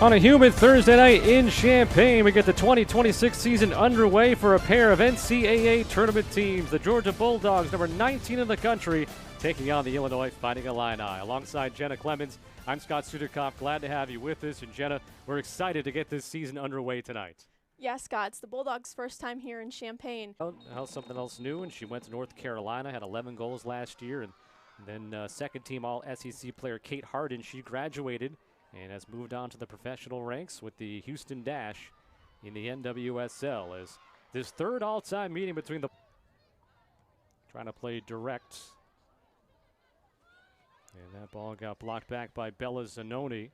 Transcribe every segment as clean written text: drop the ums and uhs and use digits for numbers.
On a humid Thursday night in Champaign, we get the 2026 season underway for a pair of NCAA tournament teams. The Georgia Bulldogs, number 19 in the country, taking on the Illinois Fighting Illini. Alongside Jenna Clemens, I'm Scott Suderkoff. Glad to have you with us. And Jenna, we're excited to get this season underway tonight. Yeah, Scott, it's the Bulldogs' first time here in Champaign. Well, something else new, and she went to North Carolina, had 11 goals last year, and then second-team All-SEC player Kate Harden, she graduated and has moved on to the professional ranks with the Houston Dash in the NWSL as this third all-time meeting between the trying to play direct. And that ball got blocked back by Bella Zanoni,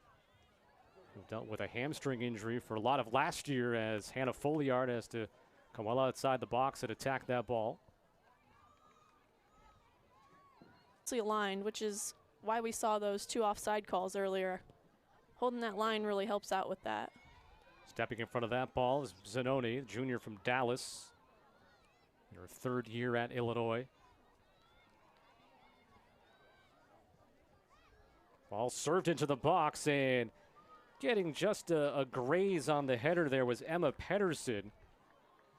who dealt with a hamstring injury for a lot of last year as Hannah Folliard has to come well outside the box and attack that ball. Aligned, which is why we saw those two offside calls earlier. Holding that line really helps out with that. Stepping in front of that ball is Zanoni, junior from Dallas. Her third year at Illinois. Ball served into the box, and getting just a graze on the header there was Emma Pedersen,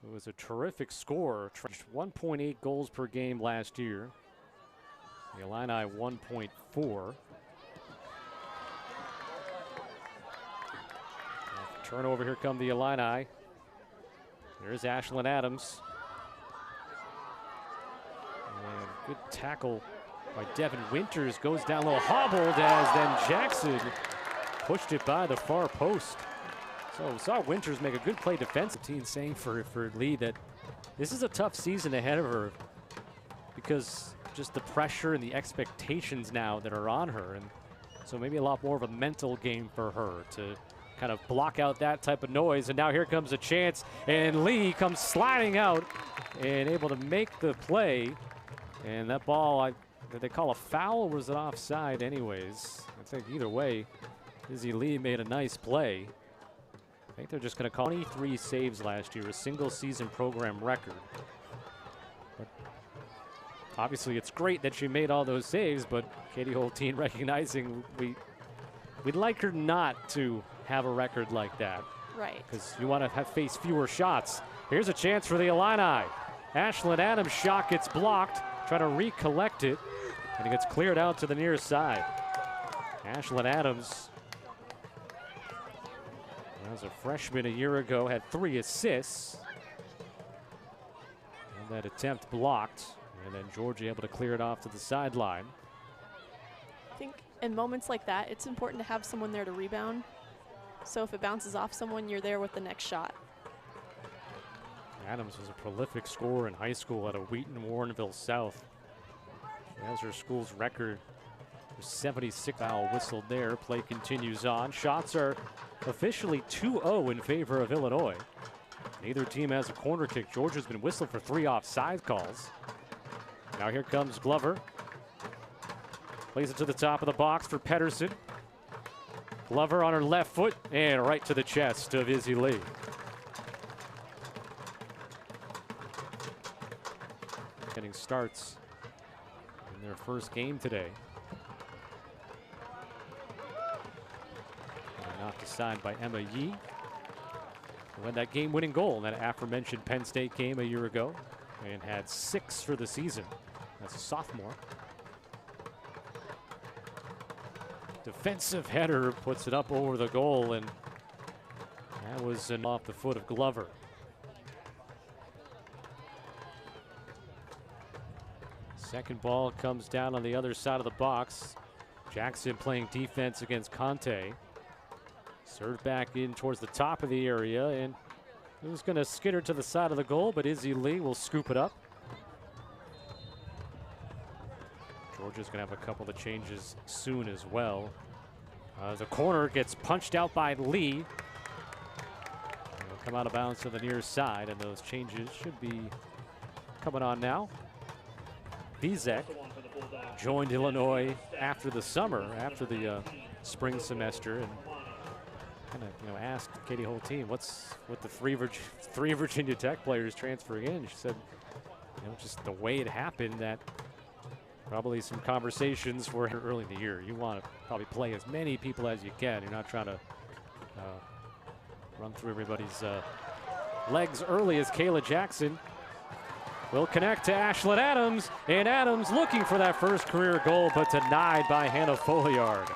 who was a terrific scorer. 1.8 goals per game last year. The Illini 1.4. Turnover, here come the Illini. There's Ashlyn Adams. And good tackle by Devin Winters. Goes down a little hobbled as then Jackson pushed it by the far post. So we saw Winters make a good play defensive. Team saying for Lee that this is a tough season ahead of her because just the pressure and the expectations now that are on her. And so maybe a lot more of a mental game for her to kind of block out that type of noise. And now here comes a chance, and Lee comes sliding out and able to make the play. And that ball, did they call a foul or was it offside anyways? I think either way, Izzy Lee made a nice play. I think they're just going to call 23 saves last year, a single season program record. But obviously it's great that she made all those saves, but Katie Holteen recognizing we'd like her not to have a record like that. Right. Because you want to face fewer shots. Here's a chance for the Illini. Ashlyn Adams' shot gets blocked. Try to recollect it, and it gets cleared out to the near side. Ashlyn Adams, as a freshman a year ago, had 3 assists. And that attempt blocked, and then Georgia able to clear it off to the sideline. I think in moments like that, it's important to have someone there to rebound. So if it bounces off someone, you're there with the next shot. Adams was a prolific scorer in high school at a Wheaton Warrenville South. She has her school's record. 76 foul whistled there. Play continues on. Shots are officially 2-0 in favor of Illinois. Neither team has a corner kick. Georgia's been whistled for 3 offside calls. Now here comes Glover. Plays it to the top of the box for Pedersen. Glover on her left foot and right to the chest of Izzy Lee. Getting starts in their first game today. Knocked aside by Emma Yee. Who had that game-winning goal in that aforementioned Penn State game a year ago and had 6 for the season as a sophomore. Defensive header puts it up over the goal, and that was off the foot of Glover. Second ball comes down on the other side of the box. Jackson playing defense against Conte. Served back in towards the top of the area, and it was going to skitter to the side of the goal, but Izzy Lee will scoop it up. Georgia's going to have a couple of changes soon as well. The corner gets punched out by Lee. It'll come out of bounds to the near side, and those changes should be coming on now. Bizek joined Illinois after the summer, after the spring semester, and kind of asked Katie Holteen, what's with the three Virginia Tech players transferring in? She said, just the way it happened, that probably some conversations were early in the year. You want to probably play as many people as you can. You're not trying to run through everybody's legs early as Kayla Jackson will connect to Ashlyn Adams, and Adams looking for that first career goal, but denied by Hannah Folliard.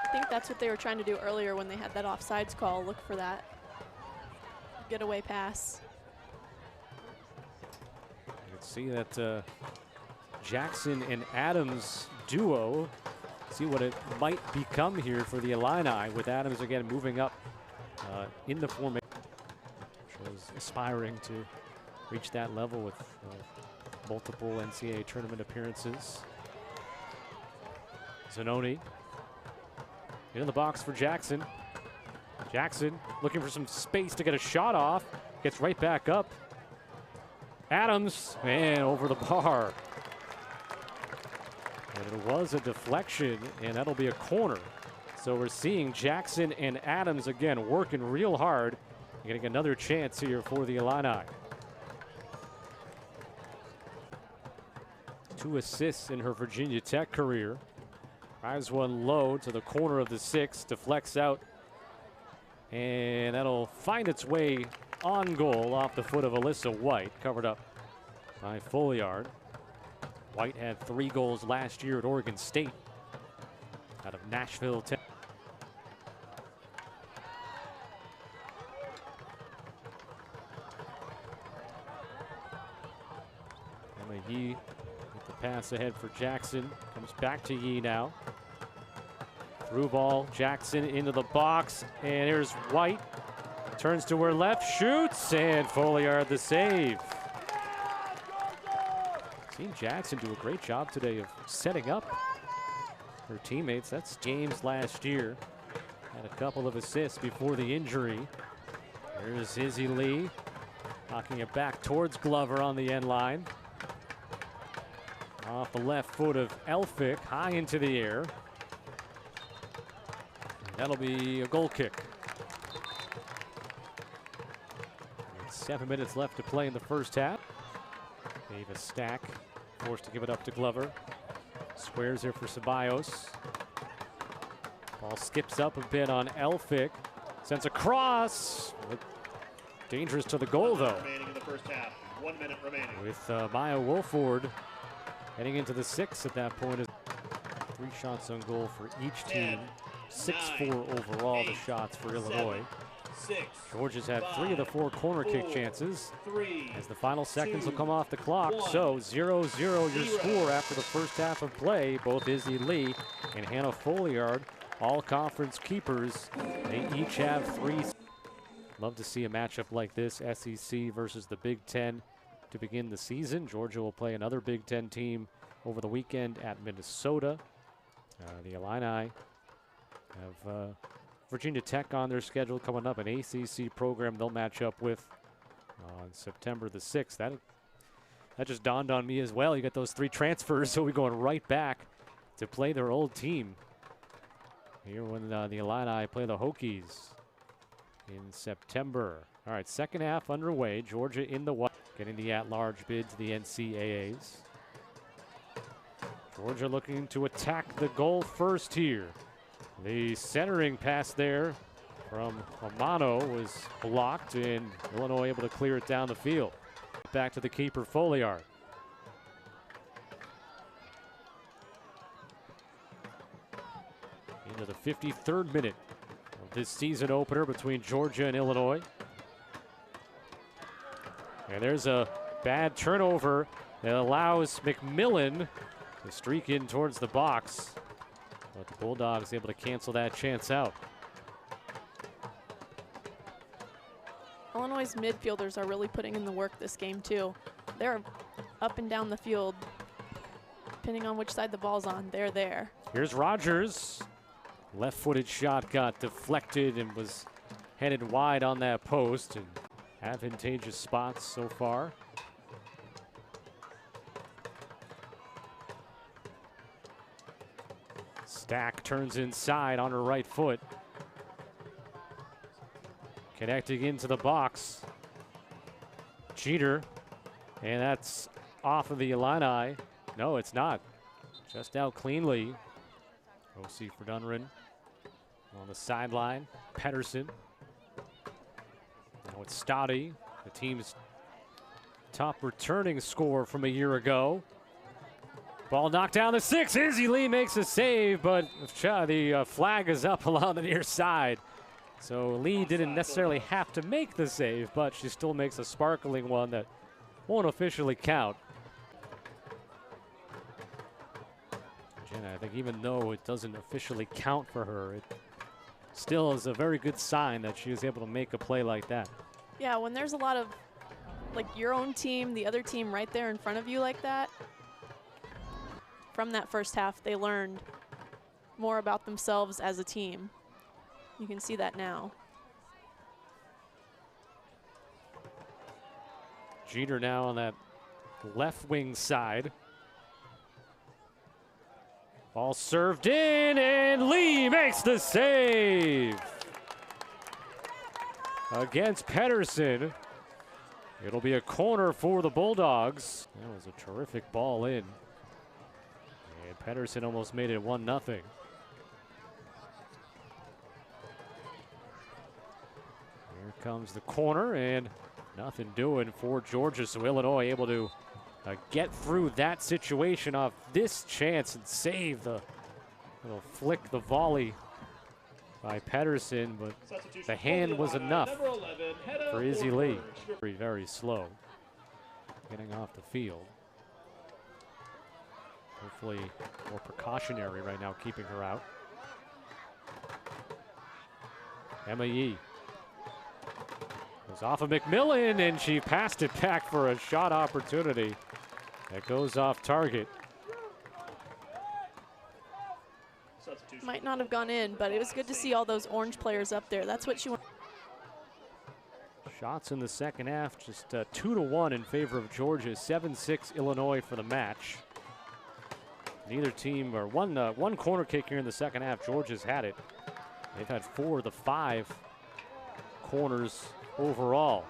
I think that's what they were trying to do earlier when they had that offsides call. Look for that getaway pass. You can see that Jackson and Adams duo. See what it might become here for the Illini, with Adams again moving up in the formation. Shows aspiring to reach that level with multiple NCAA tournament appearances. Zanoni into the box for Jackson. Jackson looking for some space to get a shot off. Gets right back up. Adams, and over the bar. And it was a deflection, and that'll be a corner. So we're seeing Jackson and Adams again working real hard, getting another chance here for the Illini. 2 assists in her Virginia Tech career. Drives one low to the corner of the 6, deflects out, and that'll find its way on goal off the foot of Alyssa White, covered up by Folliard. White had 3 goals last year at Oregon State out of Nashville, Tennessee. Emma Yee with the pass ahead for Jackson. Comes back to Yee now. Through ball, Jackson into the box, and here's White. Turns to her left, shoots, and Folliard the save. Seen Jackson do a great job today of setting up her teammates. That's James last year. Had a couple of assists before the injury. Here's Izzy Lee, knocking it back towards Glover on the end line. Off the left foot of Elphick, high into the air. And that'll be a goal kick. 7 minutes left to play in the first half. Davis Stack forced to give it up to Glover. Squares here for Ceballos. Ball skips up a bit on Elphick. Sends a cross. Dangerous to the goal, though. Remaining in the first half. 1 minute remaining. With Maya Wolford heading into the 6th at that point. 3 shots on goal for each team. 6-4 overall, the shots for Illinois. 6. Georgia's had 3 of the 4 corner kick chances. 3. As the final seconds 2, will come off the clock. 1. So 0-0 your score after the first half of play. Both Izzy Lee and Hannah Folliard, all conference keepers. They each have 3. Love to see a matchup like this, SEC versus the Big Ten, to begin the season. Georgia will play another Big Ten team over the weekend at Minnesota. The Illini have Virginia Tech on their schedule coming up, an ACC program they'll match up with on September the 6th. That just dawned on me as well. You got those 3 transfers, so we're going right back to play their old team here when the Illini play the Hokies in September. All right, second half underway. Georgia in the white, getting the at-large bid to the NCAAs. Georgia looking to attack the goal first here. The centering pass there from Amano was blocked, and Illinois able to clear it down the field. Back to the keeper, Folliard. Into the 53rd minute of this season opener between Georgia and Illinois. And there's a bad turnover that allows McMillan to streak in towards the box. But the Bulldogs able to cancel that chance out. Illinois' midfielders are really putting in the work this game, too. They're up and down the field, depending on which side the ball's on, they're there. Here's Rogers. Left-footed shot got deflected and was headed wide on that post. And advantageous spots so far. Stack turns inside on her right foot. Connecting into the box. Jeter. And that's off of the Illini. No, it's not. Just out cleanly. O.C. Verdunren On the sideline, Pedersen. Now it's Stoddy, the team's top returning scorer from a year ago. Ball knocked down the 6. Izzy Lee makes a save, but the flag is up along the near side. So Lee didn't necessarily have to make the save, but she still makes a sparkling one that won't officially count. Jenna, I think even though it doesn't officially count for her, it still is a very good sign that she was able to make a play like that. Yeah, when there's a lot of, like, your own team, the other team right there in front of you like that, from that first half, they learned more about themselves as a team. You can see that now. Jeter now on that left wing side. Ball served in, and Lee makes the save. Against Pedersen. It'll be a corner for the Bulldogs. That was a terrific ball in. And Pedersen almost made it 1-0. Here comes the corner, and nothing doing for Georgia. So Illinois able to get through that situation off this chance and save the little flick, the volley by Pedersen, but the hand was enough for Izzy Lee. Very, very slow getting off the field. Hopefully more precautionary right now, keeping her out. Emma Yee goes off of McMillan, and she passed it back for a shot opportunity that goes off target. Might not have gone in, but it was good to see all those orange players up there. That's what she wants. Shots in the second half, just 2-1 in favor of Georgia. 7-6 Illinois for the match. Neither team, or one corner kick here in the second half. Georgia's had it. They've had 4 of the 5 corners overall.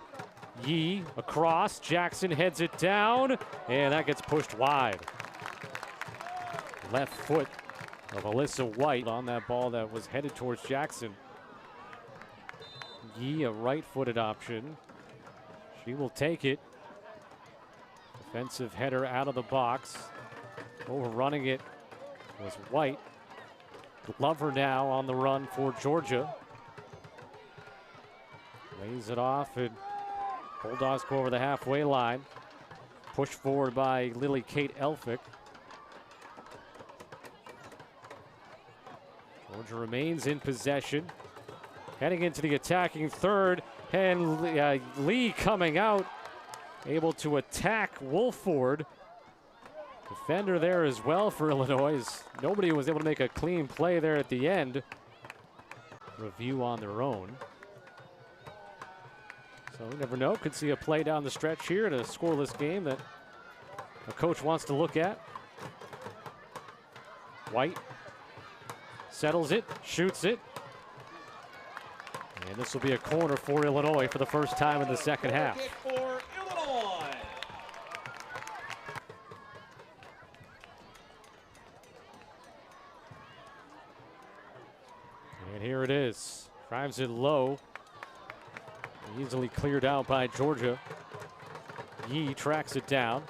Yee across, Jackson heads it down, and that gets pushed wide. Left foot of Alyssa White on that ball that was headed towards Jackson. Yee, a right-footed option. She will take it. Defensive header out of the box. Overrunning it was White. Glover now on the run for Georgia. Lays it off, and Bulldogs go over the halfway line. Pushed forward by Lily Kate Elphick. Georgia remains in possession. Heading into the attacking third, and Lee coming out, able to attack Wolford. Defender there as well for Illinois. Nobody was able to make a clean play there at the end. Review on their own. So you never know, could see a play down the stretch here in a scoreless game that a coach wants to look at. White settles it, shoots it. And this will be a corner for Illinois for the first time in the second half. For Illinois. And here it is. Drives it low. Easily cleared out by Georgia. Yee tracks it down.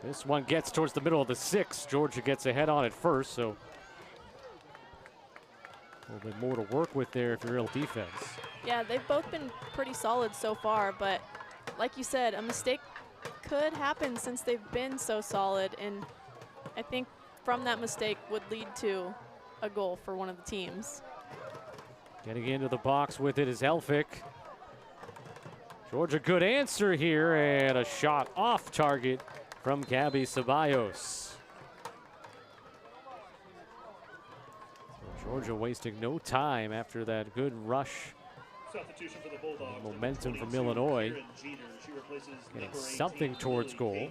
This one gets towards the middle of the 6. Georgia gets ahead on it first, so a little bit more to work with there if you're real defense. Yeah, they've both been pretty solid so far, but like you said, a mistake could happen since they've been so solid, and I think from that mistake would lead to a goal for one of the teams. Getting into the box with it is Elphick. Georgia, good answer here, and a shot off target from Gabby Ceballos. So Georgia wasting no time after that good rush. Substitution for the Bulldogs. Momentum from Illinois. Getting something towards goal.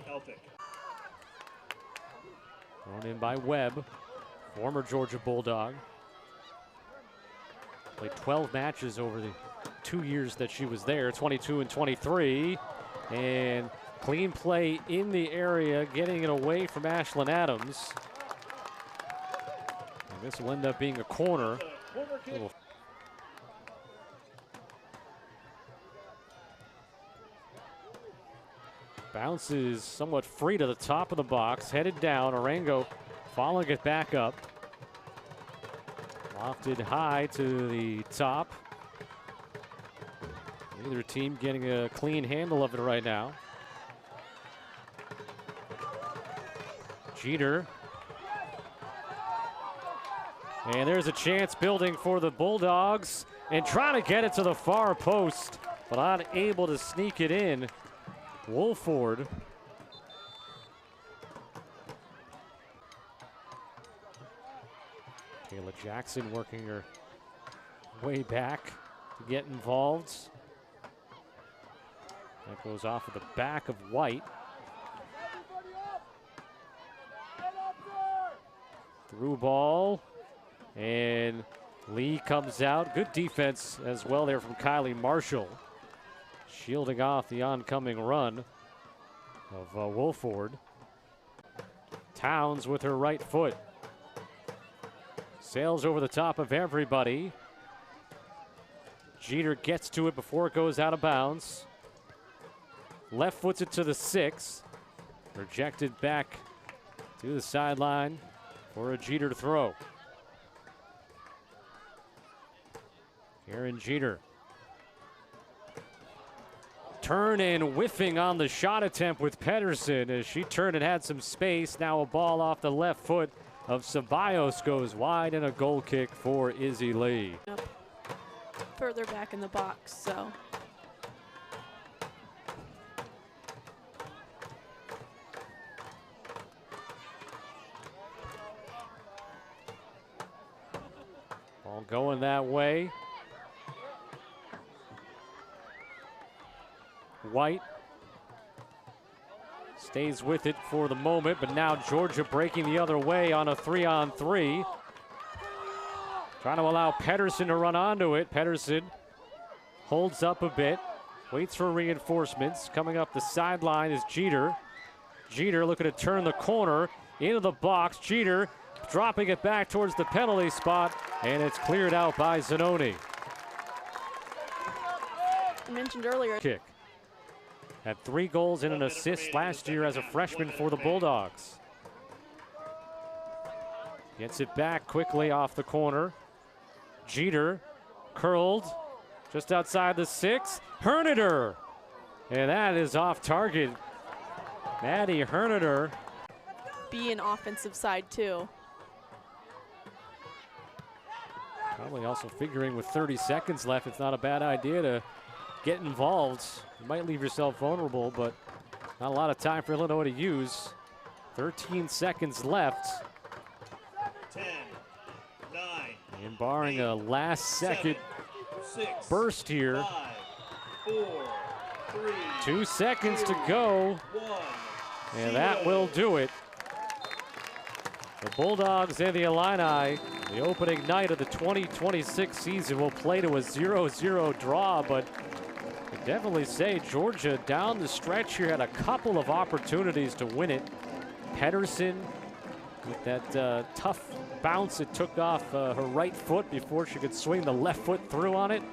Thrown in by Webb, former Georgia Bulldog. Played 12 matches over the 2 years that she was there, 22 and 23. And Clean play in the area, getting it away from Ashlyn Adams. And this will end up being a corner. Bounces somewhat free to the top of the box, headed down. Arango following it back up. Lofted high to the top. Neither team getting a clean handle of it right now. Jeter. And there's a chance building for the Bulldogs and trying to get it to the far post, but unable to sneak it in. Wolford. Kayla Jackson working her way back to get involved. That goes off of the back of White. Through ball. And Lee comes out. Good defense as well there from Kylie Marshall. Shielding off the oncoming run of Wolford. Towns with her right foot. Sails over the top of everybody. Jeter gets to it before it goes out of bounds. Left foots it to the 6. Rejected back to the sideline for a Jeter to throw. Karen Jeter. Turn and whiffing on the shot attempt with Pedersen as she turned and had some space. Now a ball off the left foot of Ceballos goes wide and a goal kick for Izzy Lee. Further back in the box, so. Ball going that way. White stays with it for the moment, but now Georgia breaking the other way on a 3-on-3. Trying to allow Pedersen to run onto it. Pedersen holds up a bit, waits for reinforcements. Coming up the sideline is Jeter. Jeter looking to turn the corner into the box. Jeter dropping it back towards the penalty spot, and it's cleared out by Zanoni. I mentioned earlier. Kick. Had 3 goals and an assist last year as a freshman for the Bulldogs. Gets it back quickly off the corner. Jeter curled just outside the 6. Hernader. And that is off target. Maddie Hernader. Be an offensive side too. Probably also figuring with 30 seconds left, it's not a bad idea to get involved. You might leave yourself vulnerable, but not a lot of time for Illinois to use. 13 seconds left. 10, 9, and barring a last-second 6, burst here. 5, 4, 3, 2 seconds to go, 1, and that will do it. The Bulldogs and the Illini, the opening night of the 2026 season, will play to a 0-0 draw, but I definitely say Georgia down the stretch here had a couple of opportunities to win it. Pedersen with that tough bounce, it took off her right foot before she could swing the left foot through on it.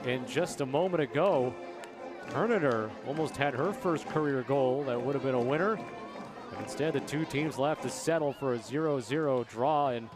And just a moment ago, Hernader almost had her first career goal that would have been a winner. And instead, the two teams left to settle for a 0-0 draw, and